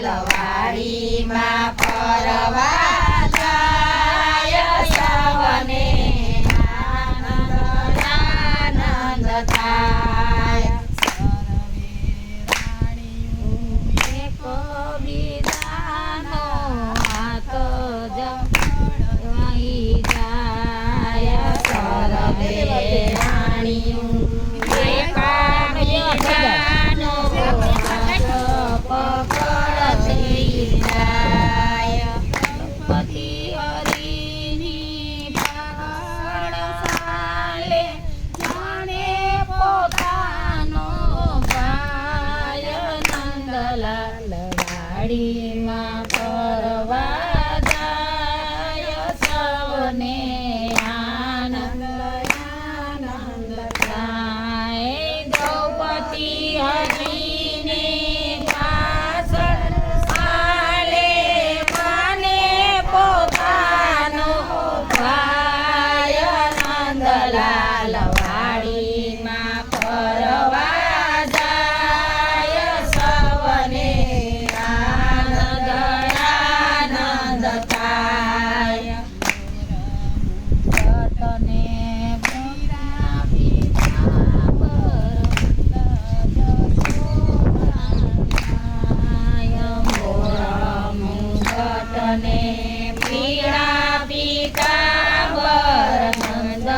વાડીમાં ફરવા જાય સૌને આનંદ આનંદ થાય. એકબીજાનો હાથ જમાઈ જાય. સર્વે રાણીઓ એકબીજાનો હાથ પકડતી જાય. પતિ હરિની પાગળ ચાલે જાણે પોતાનો ભાઈ. નંદલાલ વાડીમાં ફરવા જાય સૌને આનંદ આનંદ થાય. દ્રૌપદી હરીને પાછળ ચાલે માને પોતાનો ભાઈ. નંદલાલ વાડીમાં ફરવા જાય સૌને આનંદ આનંદ થાય. ભટ્ટને પીરા ભટ્ટને પીળા પીતાંબર નંદ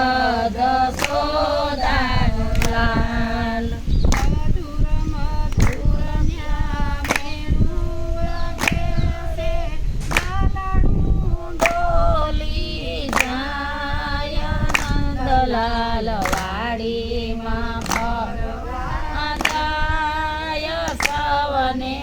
જશોદાનો લાલ. મધુર મધુર ન્યા વેણું વાગે છે લાલાડું ડોલી જાય. નંદલાલ વાડીમાં ફરવા જાય સૌને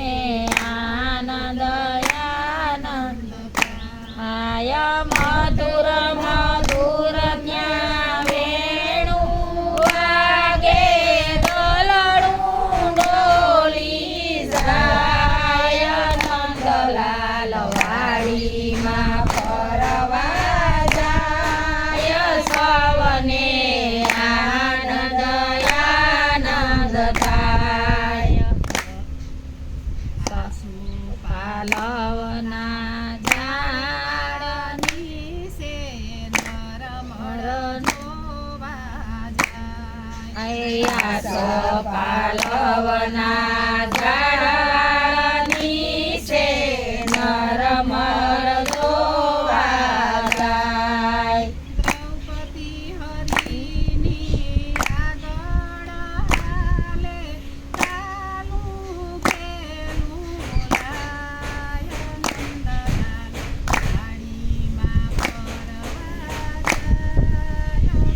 આનંદ આનંદ થાય. મધુર મધુર ત્યાં વેણું વાગે દલડું ડોલી જાય. નંદલાલ વાડીમાં ફરવા જાય સૌને આનંદ આનંદ થાય. સાસુ પાલવના ઝાડ નીચે નરમરનો વાજાય. પાલવના ઝાડ નીચે નરમર જોવાય. દ્રૌપદી હરીની આગળ હાલે ચાલું પેલું લાય. નંદલાલ વાડીમાં ફરવા જાય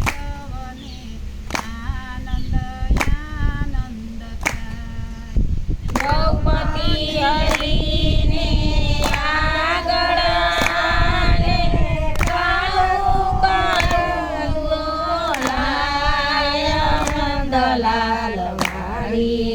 સૌને આનંદ આનંદ થાય. દ્રૌપદી હરીને આગળ હાલે ચાલું પેલું લાય. નંદલાલ વાડી